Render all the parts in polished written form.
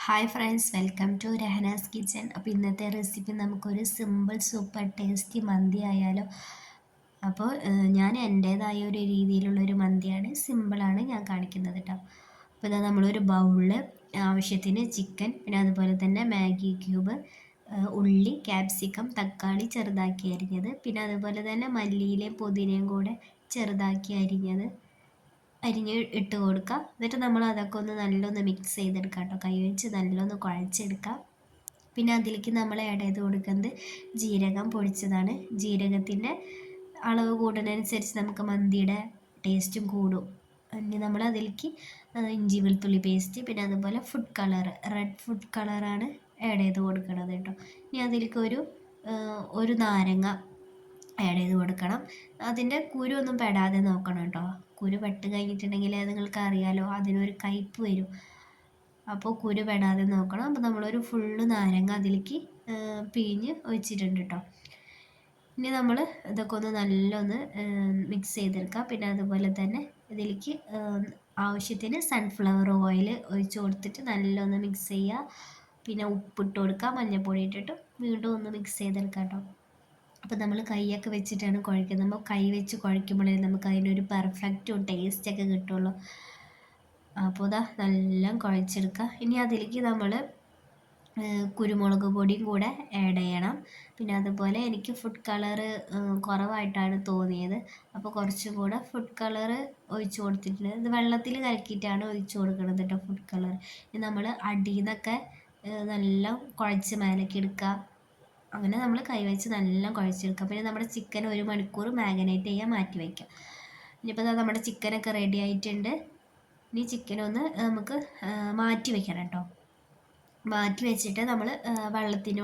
Hi friends, welcome to Rehana's kitchen. അപ്പോൾ ഇന്നത്തെ recipe നമുക്കൊരു സിമ്പിൾ സൂപ്പർ ടേസ്റ്റി മന്തി ആയാലോ. അപ്പോൾ ഞാൻ എൻ്റേതായ ഒരു രീതിയിലുള്ളൊരു മന്തിയാണ്, സിമ്പിളാണ് ഞാൻ കാണിക്കുന്നത് കേട്ടോ. അപ്പോൾ ഇതാ നമ്മളൊരു ബൗളിൽ ആവശ്യത്തിന് ചിക്കൻ, പിന്നെ അതുപോലെ തന്നെ മാഗി ക്യൂബ്, ഉള്ളി, ക്യാപ്സിക്കം, തക്കാളി ചെറുതാക്കി അരിഞ്ഞത്, പിന്നെ അതുപോലെ തന്നെ മല്ലിയിലയും പുതിനയും കൂടെ ചെറുതാക്കി അരിഞ്ഞ് ഇട്ട് കൊടുക്കുക. എന്നിട്ട് നമ്മൾ അതൊക്കെ ഒന്ന് നല്ലൊന്ന് മിക്സ് ചെയ്തെടുക്കുക കേട്ടോ. കൈ വെച്ച് നല്ലൊന്ന് കുഴച്ചെടുക്കുക. പിന്നെ അതിലേക്ക് നമ്മൾ ആഡ് ചെയ്ത് കൊടുക്കുന്നത് ജീരകം പൊടിച്ചതാണ്. ജീരകത്തിൻ്റെ അളവ് കൂടുന്നതനുസരിച്ച് നമുക്ക് മന്തിയുടെ ടേസ്റ്റും കൂടും. ഇനി നമ്മൾ അതിലേക്ക് ഇഞ്ചി വെളുത്തുള്ളി പേസ്റ്റ്, പിന്നെ അതുപോലെ ഫുഡ് കളർ, റെഡ് ഫുഡ് കളറാണ് ആഡ് ചെയ്ത് കൊടുക്കുന്നത് കേട്ടോ. ഇനി അതിലേക്ക് ഒരു നാരങ്ങ ആഡ് ചെയ്ത് കൊടുക്കണം. അതിൻ്റെ കുരു ഒന്നും പെടാതെ നോക്കണം കേട്ടോ. കുരു പെട്ട് കഴിഞ്ഞിട്ടുണ്ടെങ്കിൽ നിങ്ങൾക്ക് അറിയാലോ, അതിനൊരു കയ്പ്പ് വരും. അപ്പോൾ കുരു പെടാതെ നോക്കണം. അപ്പോൾ നമ്മളൊരു ഫുള്ള് നാരങ്ങ അതിലേക്ക് പിഴിഞ്ഞ് ഒഴിച്ചിട്ടുണ്ട് കേട്ടോ. ഇനി നമ്മൾ ഇതൊക്കെ ഒന്ന് നല്ലൊന്ന് മിക്സ് ചെയ്തെടുക്കുക. പിന്നെ അതുപോലെ തന്നെ ഇതിലേക്ക് ആവശ്യത്തിന് സൺഫ്ലവർ ഓയിൽ ഒഴിച്ച് കൊടുത്തിട്ട് നല്ലൊന്ന് മിക്സ് ചെയ്യുക. പിന്നെ ഉപ്പിട്ട് കൊടുക്കുക, മഞ്ഞൾപ്പൊടി ഇട്ടിട്ട് വീണ്ടും ഒന്ന് മിക്സ് ചെയ്തെടുക്കുക കേട്ടോ. അപ്പോൾ നമ്മൾ കൈയൊക്കെ വെച്ചിട്ടാണ് കുഴക്കുന്നത്. നമ്മൾ കൈ വെച്ച് കുഴയ്ക്കുമ്പോഴേ നമുക്ക് അതിനൊരു പെർഫെക്റ്റും ടേസ്റ്റൊക്കെ കിട്ടുള്ളൂ. അപ്പോൾ ഇതാ നല്ല കുഴച്ചെടുക്കുക. ഇനി അതിലേക്ക് നമ്മൾ കുരുമുളക് പൊടിയും കൂടെ ആഡ് ചെയ്യണം. പിന്നെ അതുപോലെ എനിക്ക് ഫുഡ് കളറ് കുറവായിട്ടാണ് തോന്നിയത്. അപ്പോൾ കുറച്ചും കൂടെ ഫുഡ് കളറ് ഒഴിച്ച് കൊടുത്തിട്ടുണ്ട്. ഇത് വെള്ളത്തിൽ കലക്കിയിട്ടാണ് ഒഴിച്ച് കൊടുക്കുന്നത് കേട്ടോ, ഫുഡ് കളർ. ഇനി നമ്മൾ അടിയിൽ നിന്നൊക്കെ നല്ല കുഴച്ച് മേലേക്ക് എടുക്കുക. അങ്ങനെ നമ്മൾ കൈവച്ച് നല്ല കുഴച്ചെടുക്കുക. പിന്നെ നമ്മുടെ ചിക്കൻ 1 മണിക്കൂർ മാരിനേറ്റ് ചെയ്യാൻ മാറ്റി വയ്ക്കാം. ഇനിയിപ്പോൾ നമ്മുടെ ചിക്കനൊക്കെ റെഡി ആയിട്ടുണ്ട്. ഇനി ചിക്കനൊന്ന് നമുക്ക് മാറ്റി വയ്ക്കണം കേട്ടോ. മാറ്റി വെച്ചിട്ട് നമ്മൾ വെള്ളത്തിൽ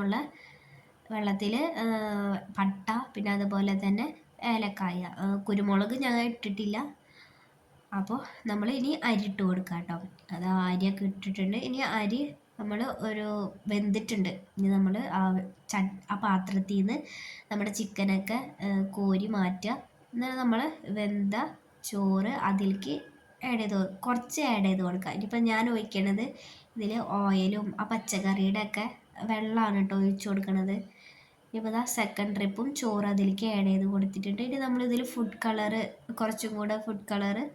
പട്ട, പിന്നെ അതുപോലെ തന്നെ ഏലക്കായ, കുരുമുളക് ഞാൻ ഇട്ടിട്ടില്ല. അപ്പോൾ നമ്മൾ ഇനി അരി ഇട്ട് കൊടുക്കാം കേട്ടോ. അത് അരിയൊക്കെ ഇട്ടിട്ടുണ്ട്. ഇനി അരി നമ്മൾ വെന്തിട്ടുണ്ട്. ഇനി നമ്മൾ ആ പാത്രത്തിൽ നിന്ന് നമ്മുടെ ചിക്കനൊക്കെ കോരി മാറ്റുക. എന്നിട്ട് നമ്മൾ വെന്ത ചോറ് അതിലേക്ക് കുറച്ച് ആഡ് ചെയ്ത് കൊടുക്കുക. ഇനിയിപ്പോൾ ഞാൻ ഒഴിക്കണത് ഇതിൽ ഓയിലും ആ പച്ചക്കറിയുടെ ഒക്കെ വെള്ളമാണ് കേട്ടോ ഒഴിച്ച് കൊടുക്കണത്. ഇപ്പോൾ ഇതാ സെക്കൻഡ് ട്രിപ്പും ചോറ് അതിലേക്ക് ആഡ് ചെയ്ത് കൊടുത്തിട്ടുണ്ട്. ഇനി നമ്മളിതിൽ ഫുഡ് കളറ്, കുറച്ചും കൂടെ ഫുഡ് കളറ്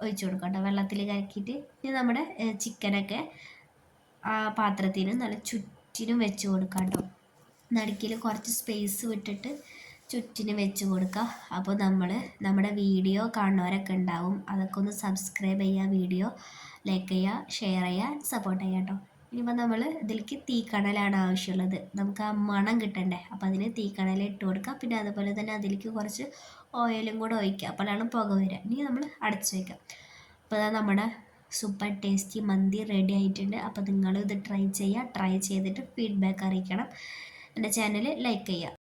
ഒഴിച്ച് കൊടുക്കാം കേട്ടോ, വെള്ളത്തിൽ കലക്കിയിട്ട്. ഇനി നമ്മുടെ ചിക്കനൊക്കെ ആ പാത്രത്തിന് നല്ല ചുറ്റിനും വെച്ച് കൊടുക്കാം കേട്ടോ. നടുക്കിൽ കുറച്ച് സ്പേസ് വിട്ടിട്ട് ചുറ്റിനും വെച്ച് കൊടുക്കുക. അപ്പോൾ നമ്മുടെ വീഡിയോ കാണുന്നവരൊക്കെ ഉണ്ടാവും. അതൊക്കെ ഒന്ന് സബ്സ്ക്രൈബ് ചെയ്യുക, വീഡിയോ ലൈക്ക് ചെയ്യുക, ഷെയർ ചെയ്യുക, സപ്പോർട്ട് ചെയ്യുക കേട്ടോ. ഇനിയിപ്പോൾ നമ്മൾ ഇതിലേക്ക് തീക്കണലാണ് ആവശ്യമുള്ളത്. നമുക്ക് ആ മണം കിട്ടണ്ടേ, അപ്പോൾ അതിന് തീക്കണൽ ഇട്ട് കൊടുക്കുക. പിന്നെ അതുപോലെ തന്നെ അതിലേക്ക് കുറച്ച് ഓയിലും കൂടെ ഒഴിക്കുക, അപ്പോഴാണ് പുക വരിക. ഇനി നമ്മൾ അടച്ചു വയ്ക്കാം. അപ്പോൾ നമ്മുടെ സൂപ്പർ ടേസ്റ്റി മന്തി റെഡി ആയിട്ടുണ്ട്. അപ്പോൾ നിങ്ങൾ ഇത് ട്രൈ ചെയ്യുക. ട്രൈ ചെയ്തിട്ട് ഫീഡ്ബാക്ക് അറിയിക്കണം. എൻ്റെ ചാനൽ ലൈക്ക് ചെയ്യുക.